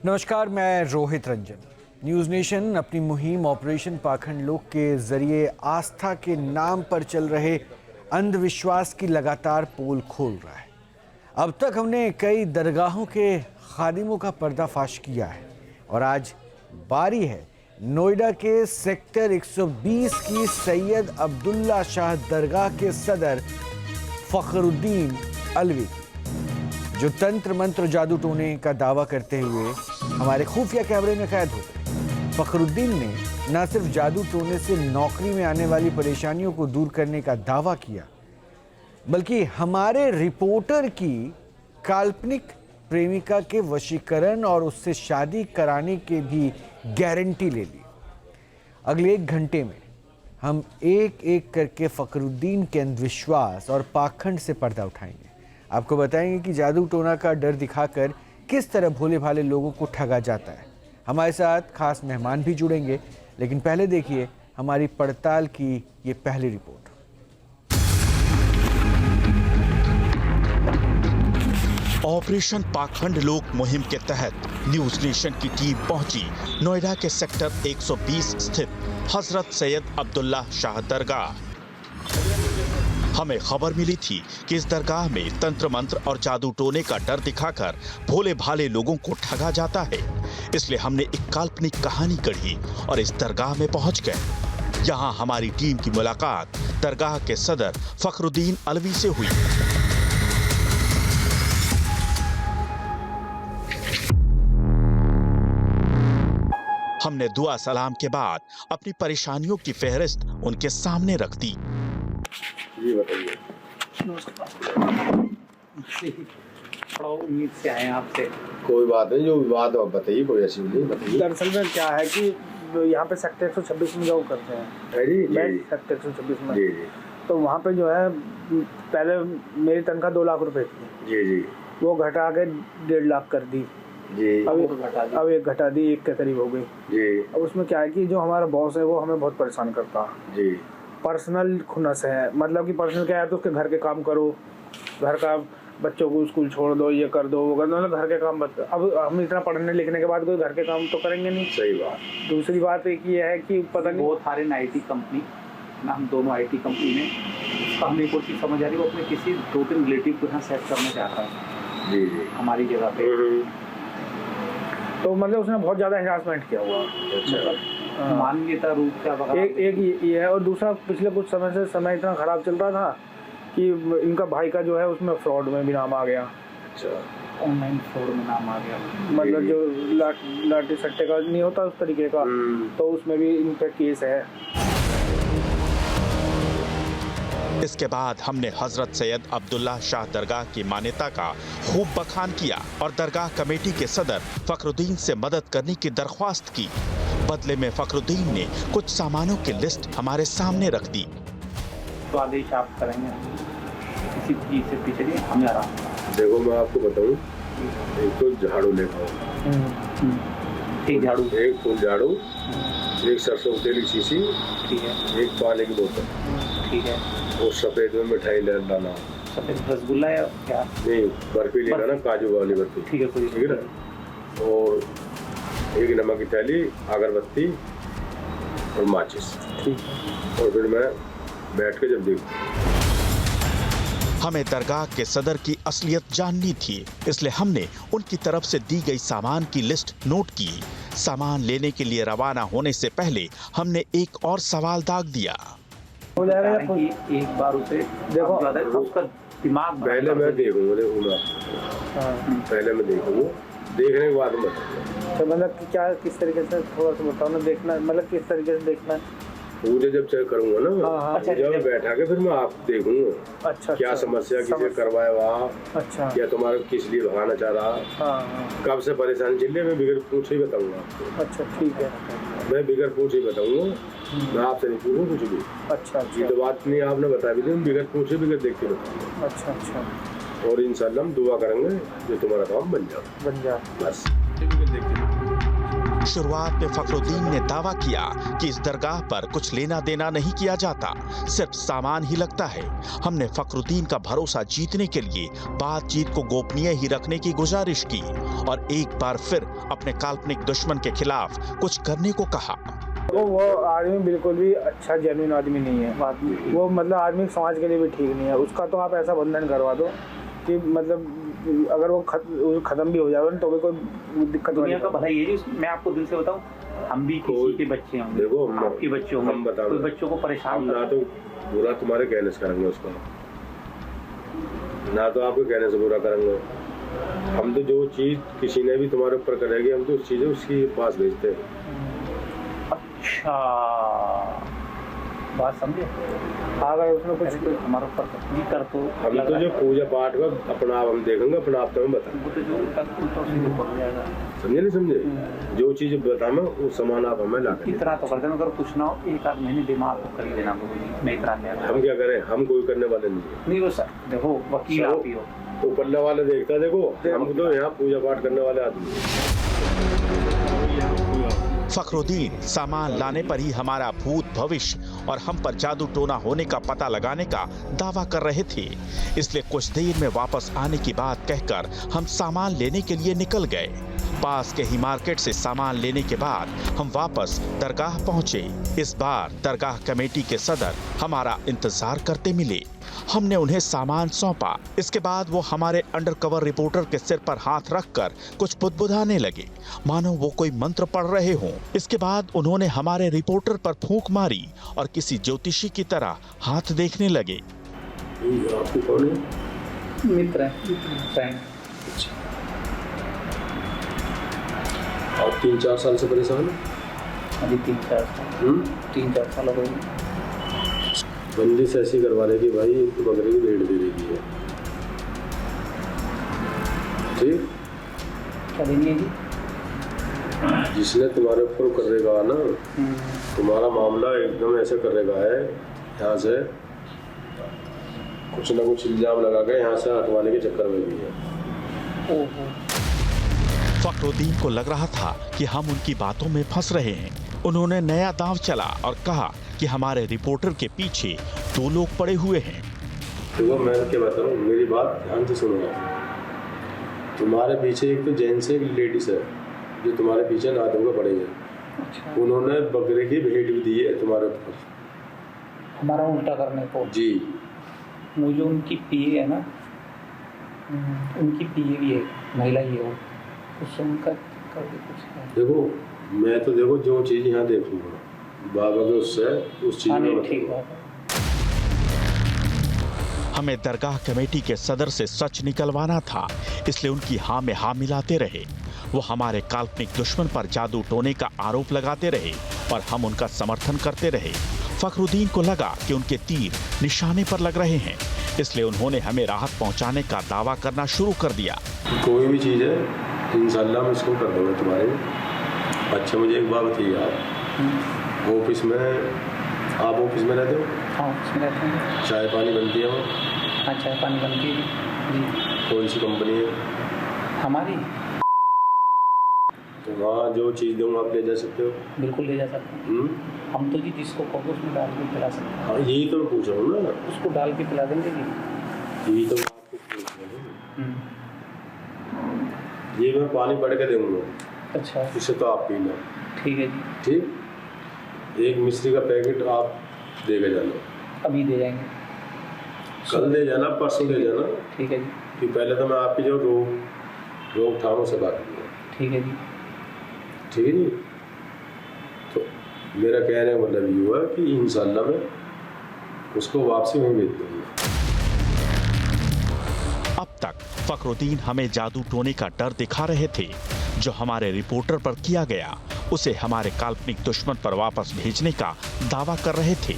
नमस्कार, मैं Rohit Ranjan. News nation अपनी मुहिम ऑपरेशन पाखंड लोक के जरिए आस्था के नाम पर चल रहे अंधविश्वास की लगातार पोल खोल रहा है। अब तक हमने कई दरगाहों के खादिमों का पर्दाफाश किया है और आज बारी है नोएडा के सेक्टर 120 की सैयद अब्दुल्ला शाह दरगाह के सदर फखरुद्दीन अलवी, जो तंत्र मंत्र जादू टोने का दावा करते हुए हमारे खुफिया कैमरे में कैद हो गए। फखरुद्दीन ने न सिर्फ जादू टोने से नौकरी में आने वाली परेशानियों को दूर करने का दावा किया, बल्कि हमारे रिपोर्टर की काल्पनिक प्रेमिका के वशीकरण और उससे शादी कराने की भी गारंटी ले ली। अगले 1 घंटे में हम एक एक करके फखरुद्दीन के अंधविश्वास और पाखंड से पर्दा उठाएंगे। आपको बताएंगे कि जादू टोना का डर दिखाकर किस तरह भोले भाले लोगों को ठगा जाता है। हमारे साथ खास मेहमान भी जुड़ेंगे, लेकिन पहले देखिए हमारी पड़ताल की ये पहली रिपोर्ट। ऑपरेशन पाखंड लोक मुहिम के तहत न्यूज नेशन की टीम पहुंची नोएडा के सेक्टर 120 स्थित हजरत सैयद अब्दुल्ला शाह दरगाह। हमें खबर मिली थी कि इस दरगाह में तंत्र मंत्र और जादू टोने का डर दिखाकर भोले भाले लोगों को ठगा जाता है। इसलिए हमने एक काल्पनिक कहानी गढ़ी और इस दरगाह में पहुंच गए। यहाँ हमारी टीम की मुलाकात दरगाह के सदर फखरुद्दीन अलवी से हुई। हमने दुआ सलाम के बाद अपनी परेशानियों की फहरिस्त उनके सामने रख दी। जी बताइए। थोड़ा उम्मीद से आए आपसे। कोई बात नहीं, जो बात आप बताइए, कोई ऐसी नहीं बताइए। दरअसल में क्या है कि यहाँ पे सेक्टर 126 में जॉब करते हैं। जी सेक्टर 126 में। जी। तो वहाँ पे जो है पहले मेरी तनख्वाह 2 लाख रुपए थी। जी। वो घटा के 1.5 लाख कर दी। जी। अब एक घटा दी, 1 के करीब हो गई। जी। अब उसमें क्या है कि जो हमारा बॉस है वो हमें बहुत परेशान करता है। जी। पर्सनल खुनस है, मतलब कि पर्सनल क्या है तो उसके घर के काम करो, घर का बच्चों को स्कूल छोड़ दो, ये कर दो, वो कर दो, मतलब घर के काम बता। अब हम इतना पढ़ने लिखने के बाद कोई घर के काम तो करेंगे नहीं। सही बात। दूसरी बात एक ये है कि पता नहीं, बहुत सारे आईटी कंपनी ना, हम दोनों आईटी कंपनी में हमें कोई चीज़ समझ आ रही है, वो अपने किसी 2-3 रिलेटिव को यहाँ सेट करना चाहता है। जी जी। हमारी जगह पे तो मतलब उसने बहुत ज़्यादा हरासमेंट किया हुआ। अच्छा। मानवीयता रूप का एक ये है, और दूसरा पिछले कुछ समय से समय इतना खराब चल रहा था कि इनका भाई का जो है उसमें फ्रॉड में भी नाम आ गया। अच्छा। ऑनलाइन फ्रॉड में नाम आ गया, मतलब जो लाठी सट्टे का नहीं होता उस तरीके का, तो उसमें भी इनका केस है। इसके बाद हमने हजरत सैयद अब्दुल्ला शाह दरगाह की मान्यता का खूब बखान किया और दरगाह कमेटी के सदर फखरुद्दीन से मदद करने की दरख्वास्त की। बदले में फखरुद्दीन ने कुछ सामानों की लिस्ट हमारे सामने रख दी। तो आदेश आप करेंगे, किसी चीज से पीछे नहीं, हमें आराम। देखो मैं आपको बताऊं, एक तो झाड़ू लेकर एक झाड़ू, एक फूल झाड़ू, एक सरसों तेल की शीशी, ठीक है, एक पानी की बोतल, ठीक है, और सफेद में मिठाई डालना। सफेद रसगुल्ला या क्या? नहीं, बर्फी लेना ना, काजू वाली बर्फी। ठीक है, कोई ठीक है ना। और एक नमक की थैली, अगरबत्ती और माचिस। ठीक है। और फिर मैं बैठ के जब देखूं, हमें दरगाह के सदर की असलियत जाननी थी, इसलिए हमने उनकी तरफ से दी गई सामान की लिस्ट नोट की। सामान लेने के लिए रवाना होने से पहले हमने एक और सवाल दाग दिया। हो जाएगा एक बार उसे देखो, उसका दिमाग पहले मैं देखूंगा, पहले मैं देखूंगा, देखने के बाद मैं तो मतलब क्या किस तरीके से, थोड़ा सा बताओ ना, देखना मतलब किस तरीके से देखना है। पूरे जब चेक करूंगा ना, अच्छा, जब बैठा के फिर मैं आप देखूंगा। अच्छा, क्या समस्या किसे करवाया वहाँ, अच्छा, या तुम्हारा किस लिए भगाना चाह रहा, कब से परेशानी चल रही है, मैं बिगड़ पूछ ही बताऊंगा आपको। अच्छा ठीक है, मैं बिगड़ पूछ ही बताऊंगा, मैं आपसे नहीं पूछूंगा कुछ भी। अच्छा ये तो बात नहीं आपने बता भी दी, बिगड़ पूछे बिगड़ देख के बताऊंगा। अच्छा अच्छा। और इंशाल्लाह हम दुआ करेंगे जो तुम्हारा काम बन जाए। बन जा बस। शुरुआत में फखरुद्दीन ने दावा किया कि इस दरगाह पर कुछ लेना देना नहीं किया जाता, सिर्फ सामान ही लगता है। हमने फखरुद्दीन का भरोसा जीतने के लिए बातचीत को गोपनीय ही रखने की गुजारिश की और एक बार फिर अपने काल्पनिक दुश्मन के खिलाफ कुछ करने को कहा। वो आदमी बिल्कुल भी अच्छा जेन्युइन आदमी नहीं है। वो मतलब आदमी समाज के लिए भी ठीक नहीं है। उसका तो आप ऐसा बंधन करवा दो कि मतलब अगर वो खत्म भी हो जाए तो भी कोई दिक्कत। दुनिया का भला ये मैं आपको दिल से बताऊं, हम भी किसी के बच्चे होंगे, देखो आपके बच्चे होंगे, कोई बच्चों को परेशान ना तो बुरा तुम्हारे कहने से करेंगे उसका, ना तो आपके कहने से बुरा करेंगे। हम तो जो चीज किसी ने भी तुम्हारे ऊपर करेगी हम तो उस चीज उसकी पास भेजते हैं। अच्छा, बात समझे? अगर उसने कुछ हमारे ऊपर नहीं कर तो हम तो जो पूजा पाठ का अपना आप हम देखेंगे, अपना आप तुम्हें बता, समझे नहीं समझे? जो चीज बता मैं वो सामान आप हमें ला के इतना तो करते हैं। अगर कुछ ना हो एक आध महीने दिमाग को कर ही देना, मैं इतना हम क्या करें, हम कोई करने वाले नहीं वो सर देखो वकील आप ही हो, ऊपर वाले देखता। देखो हम तो यहाँ पूजा पाठ करने वाले आदमी हैं। फखरुद्दीन सामान लाने पर ही हमारा भूत भविष्य और हम पर जादू टोना होने का पता लगाने का दावा कर रहे थे, इसलिए कुछ देर में वापस आने की बात कहकर हम सामान लेने के लिए निकल गए। पास के ही मार्केट से सामान लेने के बाद हम वापस दरगाह पहुंचे। इस बार दरगाह कमेटी के सदर हमारा इंतजार करते मिले। हमने उन्हें सामान सौंपा। इसके बाद वो हमारे अंडरकवर रिपोर्टर के सिर पर हाथ रखकर कुछ बुदबुदाने लगे, मानो वो कोई मंत्र पढ़ रहे हों। इसके बाद उन्होंने हमारे रिपोर्टर पर फूंक मारी और किसी ज्योतिषी की तरह हाथ देखने लगे। आपको कौन है? मित्र है। आप 3-4 साल से परेशान हैं? अभी 3-4 साल हो गए। बंदिश ऐसी करवा रहे कि भाई बकरे की भेड़ दे देगी है, ठीक? क्या देनी है जी? जिसने तुम्हारे ऊपर करेगा ना, तुम्हारा मामला एकदम ऐसे करेगा है, यहाँ से कुछ ना कुछ इल्जाम लगा के यहाँ से हटवाने के चक्कर में भी है। फखरुद्दीन को लग रहा था कि हम उनकी बातों में फंस रहे हैं। उन्होंने नया दांव चला और कहा कि हमारे रिपोर्टर के पीछे 2 लोग पड़े हुए हैं। तो मैं क्या बताऊँ, मेरी बात ध्यान से सुनो। तुम्हारे पीछे एक तो जेंट्स है, एक लेडीज है, जो तुम्हारे पीछे नादों का पड़ेंगे। अच्छा। उन्होंने बकरे की भेंट भी दी है तुम्हारे ऊपर, हमारा उल्टा करने को। जी। मुझे उनकी पीए है ना, उनकी पीए भी है, महिला ही है वो, उससे उनका करके कुछ है। देखो मैं तो देखो जो चीज यहाँ देखूंगा बाबा के उससे उस चीज में ठीक है। हमें दरगाह कमेटी के सदर से सच निकलवाना था, इसलिए उनकी हाँ में हाँ मिलाते रहे। वो हमारे काल्पनिक दुश्मन पर जादू टोने का आरोप लगाते रहे और हम उनका समर्थन करते रहे। फखरुद्दीन को लगा कि उनके तीर निशाने पर लग रहे हैं, इसलिए उन्होंने हमें राहत पहुंचाने का दावा करना शुरू कर दिया। कोई भी चीज है इंशाल्लाह हम इसको कर देंगे तुम्हारे। अच्छा मुझे एक बात बताइए, आप ऑफिस में, आप ऑफिस में रहते हो? हाँ ऑफिस में रहते हैं। चाय पानी बनती है? हाँ चाय पानी बनती है जी। कौन सी कंपनी है? हमारी। तो वहाँ जो चीज़ दूँगा आप ले जा सकते हो? बिल्कुल ले जा सकते हैं। हम तो जी जिसको कहो उसमें डाल के पिला सकते हैं। हाँ यही तो मैं पूछ रहा हूँ ना, उसको डाल के पिला देंगे जी। यही तो मैं आपको पूछ रहा हूँ। ये मैं पानी पढ़ के दूँगा। अच्छा। इसे तो आप पीना। ठीक है जी। ठीक, एक मिश्री का पैकेट आप दे के जाना। अभी दे जाएंगे। कल दे जाना, परसों दे जाना। ठीक है जी। कि पहले तो मैं आपकी जो रोकथाम से बात करूँगा। ठीक है जी। ठीक है जी। तो मेरा कहने का मतलब ये हुआ कि इंशाल्लाह मैं उसको वापसी में भेज दूँगा। अब तक फखरुद्दीन हमें जादू टोने का डर दिखा रहे थे। जो हमारे रिपोर्टर पर किया गया उसे हमारे काल्पनिक दुश्मन पर वापस भेजने का दावा कर रहे थे।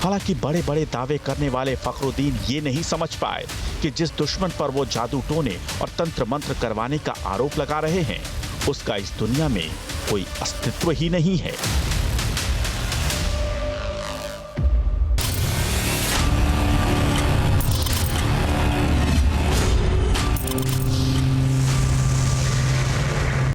हालांकि बड़े बड़े दावे करने वाले फखरुद्दीन ये नहीं समझ पाए कि जिस दुश्मन पर वो जादू टोने और तंत्र मंत्र करवाने का आरोप लगा रहे हैं उसका इस दुनिया में कोई अस्तित्व ही नहीं है।